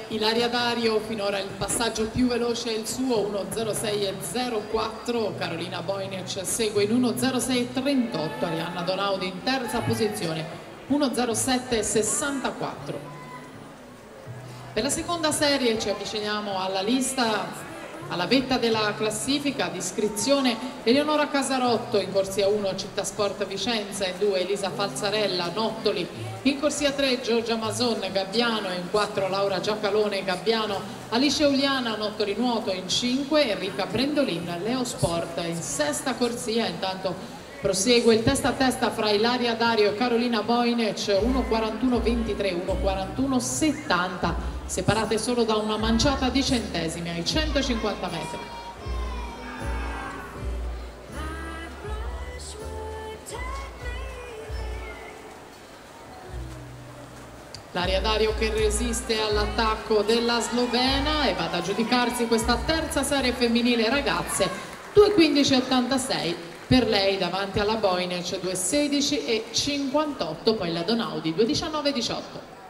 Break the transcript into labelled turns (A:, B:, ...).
A: Ilaria Dario, finora il passaggio più veloce è il suo, 1.06.04, Carolina Bojnec segue in 1.06.38, Arianna Donaudi in terza posizione, 1.07.64. Per la seconda serie ci avviciniamo alla lista, alla vetta della classifica di iscrizione: Eleonora Casarotto in corsia 1 Città Sport Vicenza, in 2 Elisa Falzarella Nottoli, in corsia 3 Giorgia Mason Gabbiano, in 4 Laura Giacalone Gabbiano, Alice Uliana Nottoli Nuoto, in 5 Enrica Brendolin Leo Sport, in sesta corsia. Intanto prosegue il testa a testa fra Ilaria Dario e Carolina Bojnec, 1.41.23, 1.41.70, separate solo da una manciata di centesimi ai 150 metri. Ilaria Dario che resiste all'attacco della slovena e va ad aggiudicarsi questa terza serie femminile ragazze, 2.15.86 per lei davanti alla Bojnec, 2.16.58, poi la Donaudi 2.19.18.